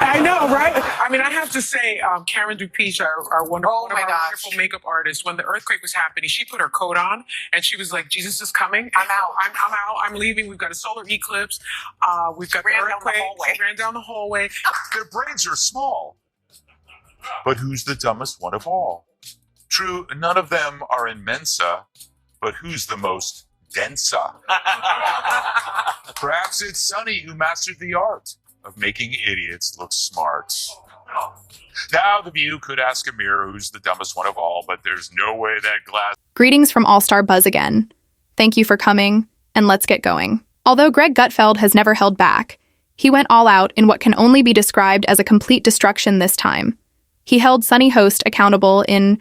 I know, right? I mean, I have to say, Karen Dupiche, our wonderful, one of our wonderful makeup artists, when the earthquake was happening, she put her coat on and she was like, Jesus is coming. I'm out. I'm out. I'm leaving. We've got a solar eclipse. We've got the earthquake. She ran down the hallway. Their brains are small. But who's the dumbest one of all? True, none of them are in Mensa, but who's the most densa? Perhaps it's Sunny who mastered the art of making idiots look smart. Now the View could ask a mirror who's the dumbest one of all, but there's no way that glass... Greetings from All-Star Buzz again. Thank you for coming, and let's get going. Although Greg Gutfeld has never held back, he went all out in what can only be described as a complete destruction this time. He held Sunny Host accountable in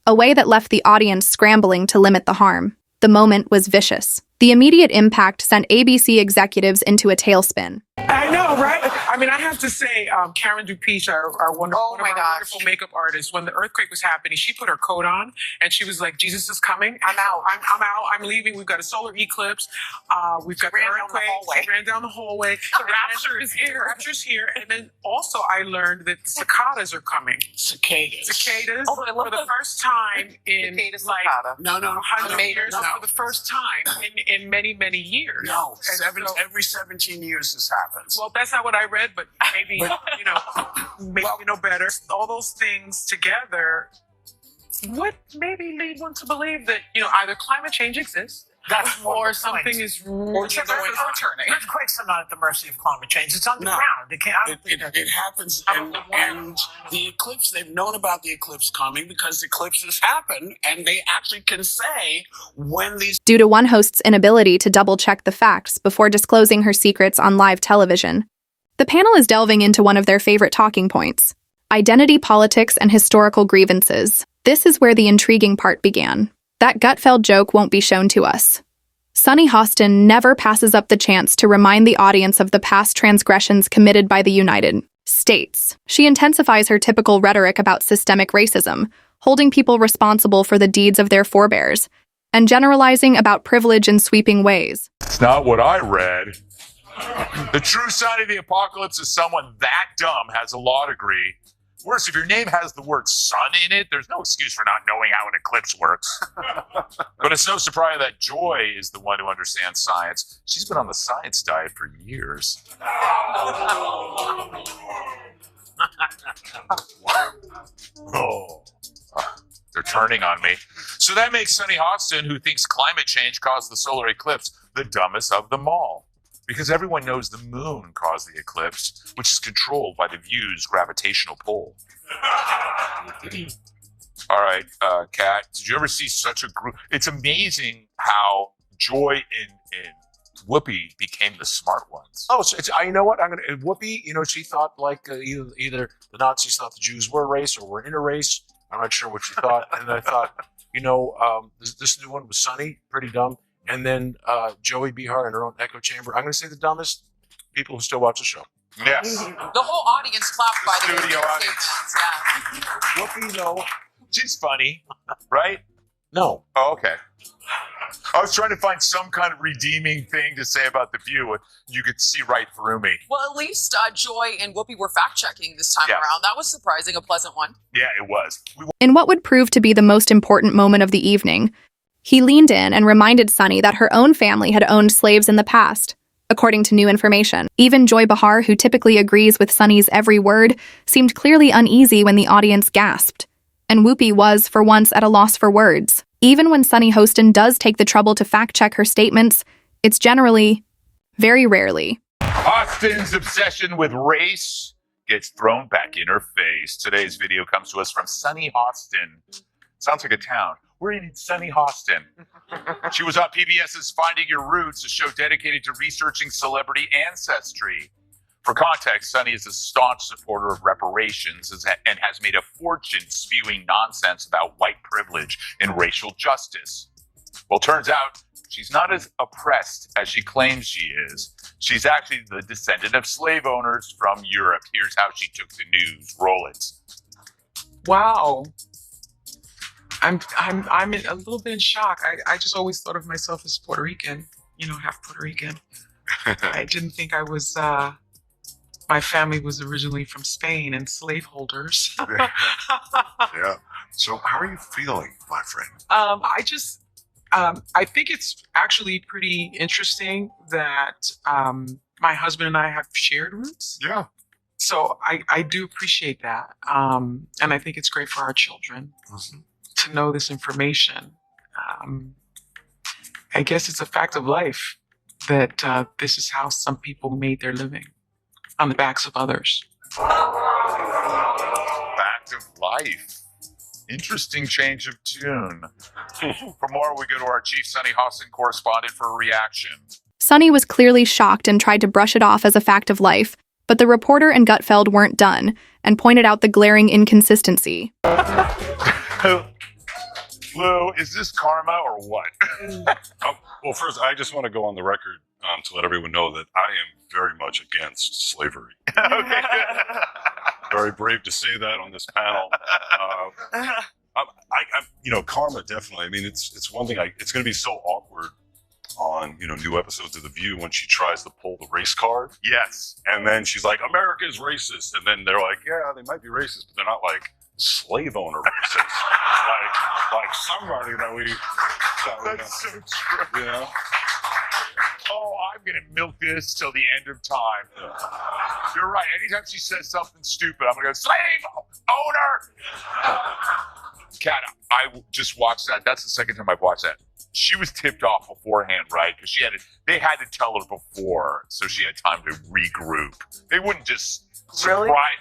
a way that left the audience scrambling to limit the harm. The moment was vicious. The immediate impact sent ABC executives into a tailspin. I know, right? I mean, I have to say, Karen Dupiche, our wonderful, one of our wonderful makeup artists, when the earthquake was happening, she put her coat on and she was like, Jesus is coming. I'm out. I'm out. I'm leaving. We've got a solar eclipse. We've got the earthquake. She ran down the hallway. The rapture is here. The rapture's here. And then also I learned that the cicadas are coming. Cicadas. Oh, I love for the first time in like no, 100 years. No. For the first time in many, many years. No, every 17 years this happens. Well, that's not what I read, but maybe, maybe you know better. All those things together would maybe lead one to believe that, either climate change exists or something is really going on. Earthquakes are not at the mercy of climate change. It's underground. It happens, and the eclipse, they've known about the eclipse coming because eclipses happen, and they actually can say when these... Due to one host's inability to double-check the facts before disclosing her secrets on live television, the panel is delving into one of their favorite talking points: identity politics and historical grievances. This is where the intriguing part began. That Gutfeld joke won't be shown to us. Sunny Hostin never passes up the chance to remind the audience of the past transgressions committed by the United States. She intensifies her typical rhetoric about systemic racism, holding people responsible for the deeds of their forebears, and generalizing about privilege in sweeping ways. It's not what I read. The true sign of the apocalypse is someone that dumb has a law degree. Worse, if your name has the word sun in it, there's no excuse for not knowing how an eclipse works. But it's no surprise that Joy is the one who understands science. She's been on the science diet for years. They're turning on me. So that makes Sunny Hostin, who thinks climate change caused the solar eclipse, the dumbest of them all. Because everyone knows the moon caused the eclipse, which is controlled by the View's gravitational pull. All right, Kat, did you ever see such a group? It's amazing how Joy and Whoopi became the smart ones. Oh, so you know what? Whoopi, she thought like either the Nazis thought the Jews were a race or were in a race. I'm not sure what she thought. And I thought, this new one was Sunny, pretty dumb. And then Joey Behar in her own echo chamber. I'm going to say the dumbest people who still watch the show. Yes. The whole audience clapped by the studio audience. Yeah. Whoopi, no. She's funny, right? No. Oh, okay. I was trying to find some kind of redeeming thing to say about The View, and you could see right through me. Well, at least Joy and Whoopi were fact-checking this time around. That was surprising, a pleasant one. Yeah, it was. In what would prove to be the most important moment of the evening, he leaned in and reminded Sunny that her own family had owned slaves in the past, according to new information. Even Joy Behar, who typically agrees with Sunny's every word, seemed clearly uneasy when the audience gasped. And Whoopi was, for once, at a loss for words. Even when Sunny Hostin does take the trouble to fact-check her statements, it's generally, very rarely. Hostin's obsession with race gets thrown back in her face. Today's video comes to us from Sunny Hostin. Sounds like a town. We're in Sunny Hostin. She was on PBS's Finding Your Roots, a show dedicated to researching celebrity ancestry. For context, Sunny is a staunch supporter of reparations and has made a fortune spewing nonsense about white privilege and racial justice. Well, turns out she's not as oppressed as she claims she is. She's actually the descendant of slave owners from Europe. Here's how she took the news. Roll it. Wow. I'm a little bit in shock. I just always thought of myself as Puerto Rican, half Puerto Rican. I didn't think I was my family was originally from Spain and slaveholders. Yeah. So how are you feeling, my friend? I think it's actually pretty interesting that my husband and I have shared roots. Yeah. So I do appreciate that. And I think it's great for our children to know this information. I guess it's a fact of life that this is how some people made their living, on the backs of others. Fact of life. Interesting change of tune. For more, we go to our chief Sunny Hostin correspondent for a reaction. Sunny was clearly shocked and tried to brush it off as a fact of life, but the reporter and Gutfeld weren't done and pointed out the glaring inconsistency. Lou, is this karma or what? Well, first, I just want to go on the record to let everyone know that I am very much against slavery. Okay. Very brave to say that on this panel. Karma definitely. I mean, it's one thing. It's going to be so awkward on new episodes of The View when she tries to pull the race card. Yes. And then she's like, America is racist. And then they're like, yeah, they might be racist, but they're not like slave owner racist. like somebody that we. That's so true. Yeah. Oh, I'm going to milk this till the end of time. You're right. Anytime she says something stupid, I'm going to go, slave owner. Kat, I just watched that. That's the second time I've watched that. She was tipped off beforehand, right? Because they had to tell her before, so she had time to regroup. They wouldn't just Really? surprise.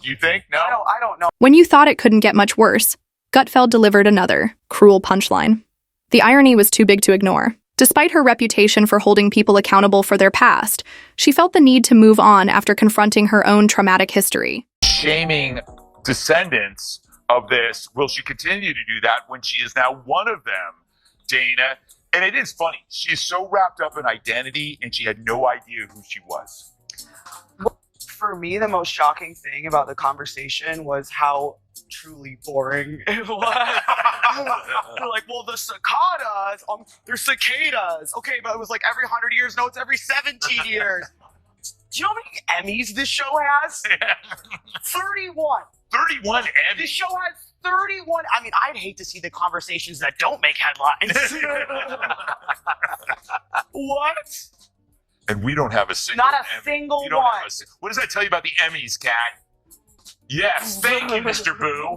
You think? No? I don't know. When you thought it couldn't get much worse, Gutfeld delivered another cruel punchline. The irony was too big to ignore. Despite her reputation for holding people accountable for their past, she felt the need to move on after confronting her own traumatic history. Shaming descendants of this. Will she continue to do that when she is now one of them, Dana? And it is funny. She's so wrapped up in identity and she had no idea who she was. For me, the most shocking thing about the conversation was how truly boring it was. They're like, well, the cicadas, they're cicadas. Okay, but it was like every 100 years. No, it's every 17 years. Do you know how many Emmys this show has? 31. 31 Emmys. This show has 31. I mean, I'd hate to see the conversations that don't make headlines. What? And we don't have a single Not a Emmy. single You don't one. have what does that tell you about the Emmys, Kat? Yes, thank you, Mr. Boo.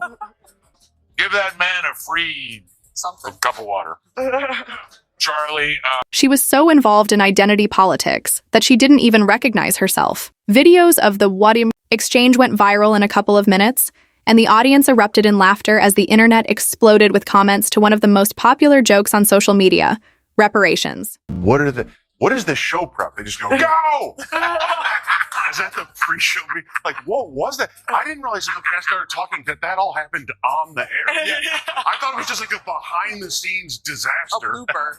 Give that man a free cup of water. Charlie, She was so involved in identity politics that she didn't even recognize herself. Videos of the what-im exchange went viral in a couple of minutes, and the audience erupted in laughter as the internet exploded with comments to one of the most popular jokes on social media, reparations. What is the show prep? They just go, go! Is that the pre-show? Like, what was that? I didn't realize until I started talking that all happened on the air. Yeah. I thought it was just like a behind-the-scenes disaster. A blooper.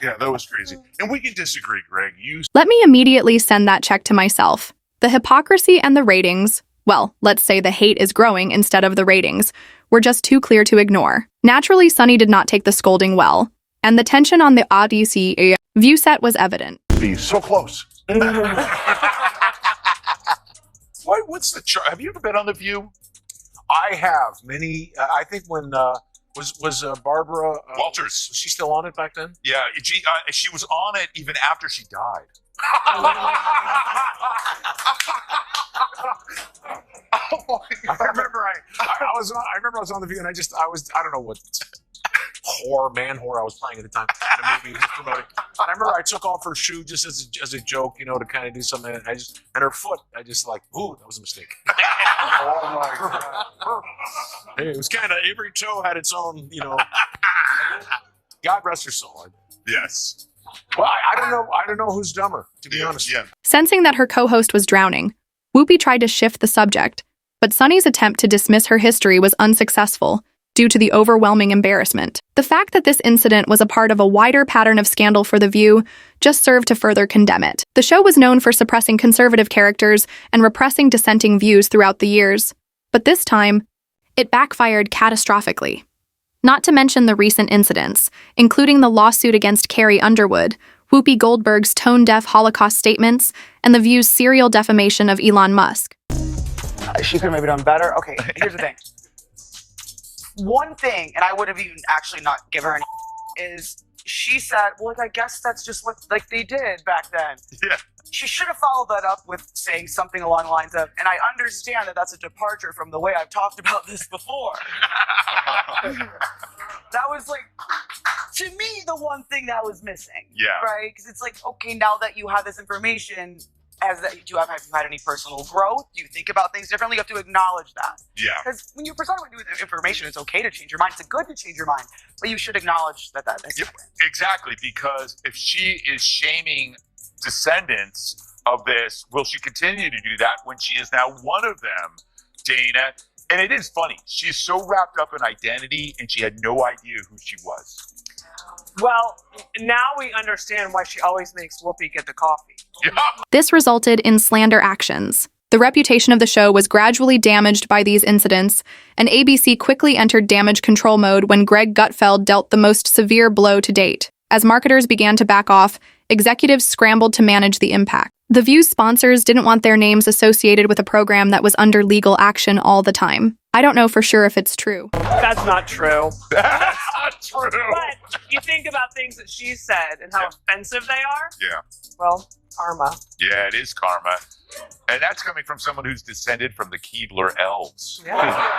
Yeah, that was crazy. And we can disagree, Greg. Let me immediately send that check to myself. The hypocrisy and the ratings, well, let's say the hate is growing instead of the ratings, were just too clear to ignore. Naturally, Sunny did not take the scolding well, and the tension on the Odyssey view set was evident. Be so close. What's the chart? Have you ever been on The View? I have. Many. I think when was Barbara Walters. Was she still on it back then? Yeah, she was on it even after she died. I remember I was on The View, and I don't know what man whore I was playing at the time in a movie just promoting. And I remember I took off her shoe just as a joke, to kind of do something. And her foot, I just like, ooh, that was a mistake. Oh my God. Hey, it was kind of, every toe had its own, God rest her soul. Yes. Well, I don't know who's dumber, to be honest. Yeah. Sensing that her co-host was drowning, Whoopi tried to shift the subject, but Sunny's attempt to dismiss her history was unsuccessful due to the overwhelming embarrassment. The fact that this incident was a part of a wider pattern of scandal for The View just served to further condemn it. The show was known for suppressing conservative characters and repressing dissenting views throughout the years, but this time, it backfired catastrophically. Not to mention the recent incidents, including the lawsuit against Carrie Underwood, Whoopi Goldberg's tone-deaf Holocaust statements, and The View's serial defamation of Elon Musk. She could have maybe done better. Okay, here's the thing. One thing, and I would have even actually not give her any, is she said, well, I guess that's just what like they did back then. Yeah. She should have followed that up with saying something along the lines of, and I understand that that's a departure from the way I've talked about this before. That was like, to me, the one thing that was missing. Yeah. Right? Because it's like, okay, now that you have this information, have you had any personal growth? Do you think about things differently? You have to acknowledge that. Yeah. Because when you're presented with information, it's okay to change your mind. It's good to change your mind, but you should acknowledge that that's Yep, exactly, because if she is shaming descendants of this, will she continue to do that when she is now one of them, Dana? And it is funny. She's so wrapped up in identity, and she had no idea who she was. Well, now we understand why she always makes Whoopi get the coffee. Yeah. This resulted in slander actions. The reputation of the show was gradually damaged by these incidents, and ABC quickly entered damage control mode when Greg Gutfeld dealt the most severe blow to date. As marketers began to back off, executives scrambled to manage the impact. The View's sponsors didn't want their names associated with a program that was under legal action all the time. I don't know for sure if it's true. That's not true. That's not true. But you think about things that she said and how offensive they are. Yeah. Well, karma. Yeah, it is karma. And that's coming from someone who's descended from the Keebler elves. Yeah.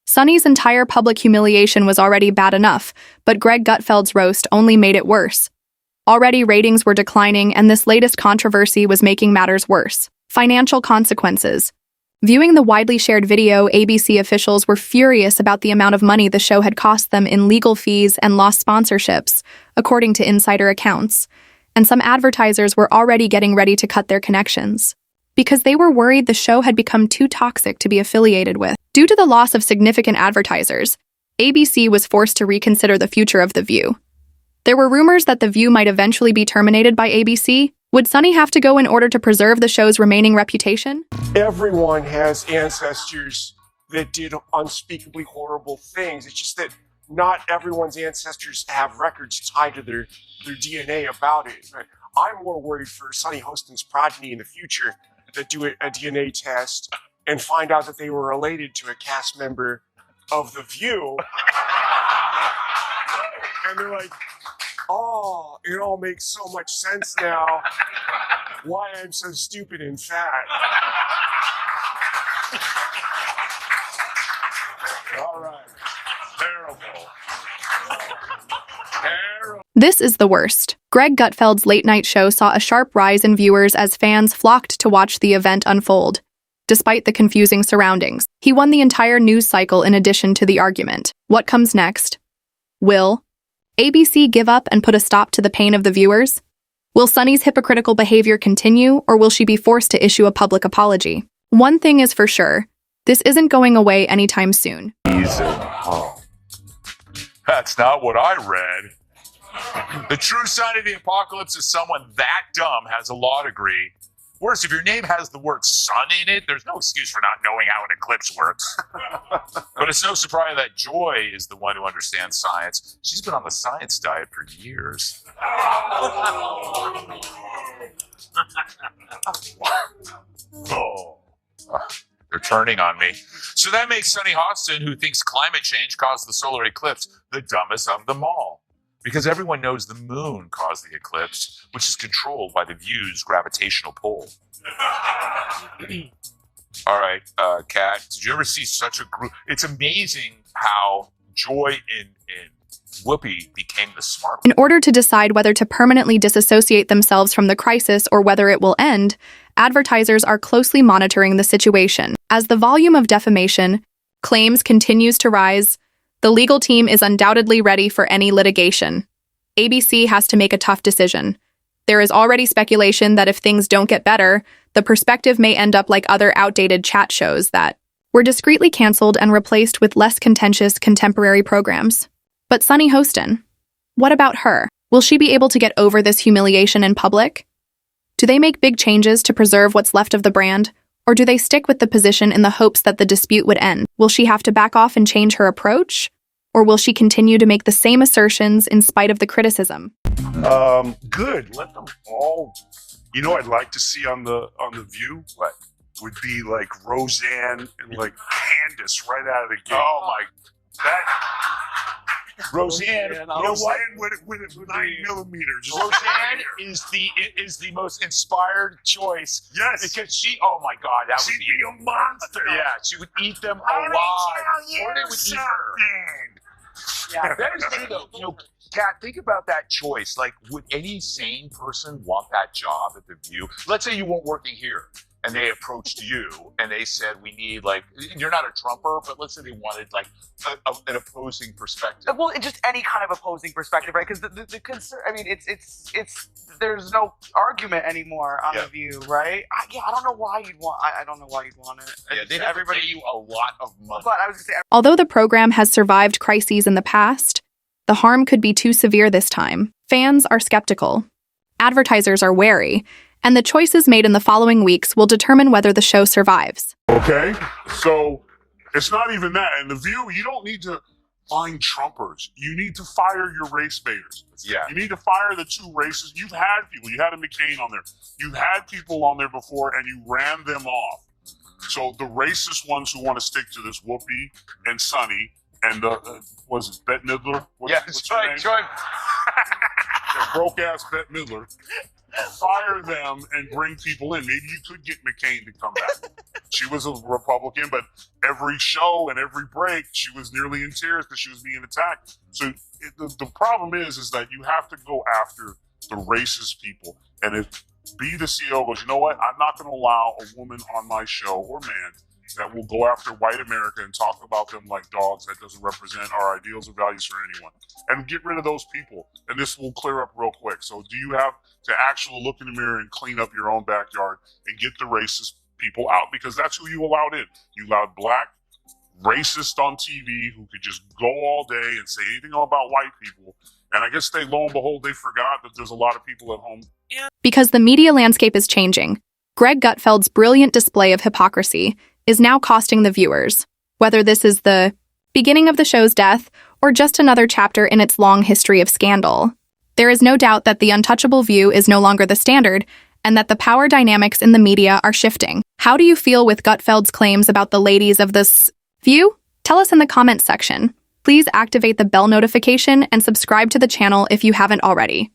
Sunny's entire public humiliation was already bad enough, but Greg Gutfeld's roast only made it worse. Already ratings were declining, and this latest controversy was making matters worse. Financial consequences. Viewing the widely shared video, ABC officials were furious about the amount of money the show had cost them in legal fees and lost sponsorships, according to insider accounts. And some advertisers were already getting ready to cut their connections, because they were worried the show had become too toxic to be affiliated with. Due to the loss of significant advertisers, ABC was forced to reconsider the future of The View. There were rumors that The View might eventually be terminated by ABC. Would Sunny have to go in order to preserve the show's remaining reputation? Everyone has ancestors that did unspeakably horrible things. It's just that not everyone's ancestors have records tied to their DNA about it. I'm more worried for Sunny Hostin's progeny in the future that do a DNA test and find out that they were related to a cast member of The View. And they're like, oh, it all makes so much sense now why I'm so stupid and fat. All right. Terrible. Terrible. This is the worst. Greg Gutfeld's late-night show saw a sharp rise in viewers as fans flocked to watch the event unfold. Despite the confusing surroundings, he won the entire news cycle in addition to the argument. What comes next? Will ABC give up and put a stop to the pain of the viewers? Will Sunny's hypocritical behavior continue, or will she be forced to issue a public apology? One thing is for sure, this isn't going away anytime soon. Oh. That's not what I read. The true sign of the apocalypse is someone that dumb has a law degree. Worse, if your name has the word sun in it, there's no excuse for not knowing how an eclipse works. But it's no surprise that Joy is the one who understands science. She's been on the science diet for years. Oh. They're turning on me. So that makes Sunny Hostin, who thinks climate change caused the solar eclipse, the dumbest of them all. Because everyone knows the moon caused the eclipse, which is controlled by the View's gravitational pull. All right, Kat, did you ever see such a group? It's amazing how Joy and Whoopi became the smart one. In order to decide whether to permanently disassociate themselves from the crisis or whether it will end, advertisers are closely monitoring the situation. As the volume of defamation claims continues to rise, the legal team is undoubtedly ready for any litigation. ABC has to make a tough decision. There is already speculation that if things don't get better, the perspective may end up like other outdated chat shows that were discreetly canceled and replaced with less contentious contemporary programs. But Sunny Hostin, what about her? Will she be able to get over this humiliation in public? Do they make big changes to preserve what's left of the brand? Or do they stick with the position in the hopes that the dispute would end? Will she have to back off and change her approach? Or will she continue to make the same assertions in spite of the criticism? Good. Let them all, You know, I'd like to see on the View. What? Would be like Roseanne and like Candace right out of the gate. Oh my! That Roseanne, you know what? with 9mm. Just Roseanne is the most inspired choice. Yes, because she. Oh my God, that she'd would be a monster. Yeah, she would eat them Let me alive, tell you or they would eat her. something. Yeah, that is the thing, though. You know, Kat, think about that choice. Like, would any sane person want that job at the View? Let's say you weren't working here, and they approached you, and they said, "We need like, you're not a Trumper, but let's say they wanted like an opposing perspective." Well, just any kind of opposing perspective, right? Because the concern, I mean, it's there's no argument anymore on the View, right? I don't know why you'd want. I don't know why you'd want it. Yeah, they'd have to pay you a lot of money. But I was gonna say, Although the program has survived crises in the past, the harm could be too severe this time. Fans are skeptical. Advertisers are wary. And the choices made in the following weeks will determine whether the show survives. Okay, so it's not even that. In the View, you don't need to find Trumpers. You need to fire your race baiters. Yeah. You need to fire the two races. You've had people. You had a McCain on there. You've had people on there before, and you ran them off. So the racist ones who want to stick to this, Whoopi and Sunny, and was it Bette Midler? What's her name? Broke ass Bette Midler. Fire them and bring people in. Maybe you could get McCain to come back. She was a Republican, but every show and every break, she was nearly in tears because she was being attacked. So the problem is that you have to go after the racist people. And if the CEO goes, you know what, I'm not going to allow a woman on my show or man that will go after white America and talk about them like dogs. That doesn't represent our ideals or values for anyone. And get rid of those people. And this will clear up real quick. So do you have to actually look in the mirror and clean up your own backyard and get the racist people out? Because that's who you allowed in. You allowed black racists on TV who could just go all day and say anything about white people. And I guess lo and behold, they forgot that there's a lot of people at home. Because the media landscape is changing, Greg Gutfeld's brilliant display of hypocrisy is now costing the viewers, whether this is the beginning of the show's death or just another chapter in its long history of scandal. There is no doubt that the untouchable View is no longer the standard and that the power dynamics in the media are shifting. How do you feel with Gutfeld's claims about the ladies of this View? Tell us in the comments section. Please activate the bell notification and subscribe to the channel if you haven't already.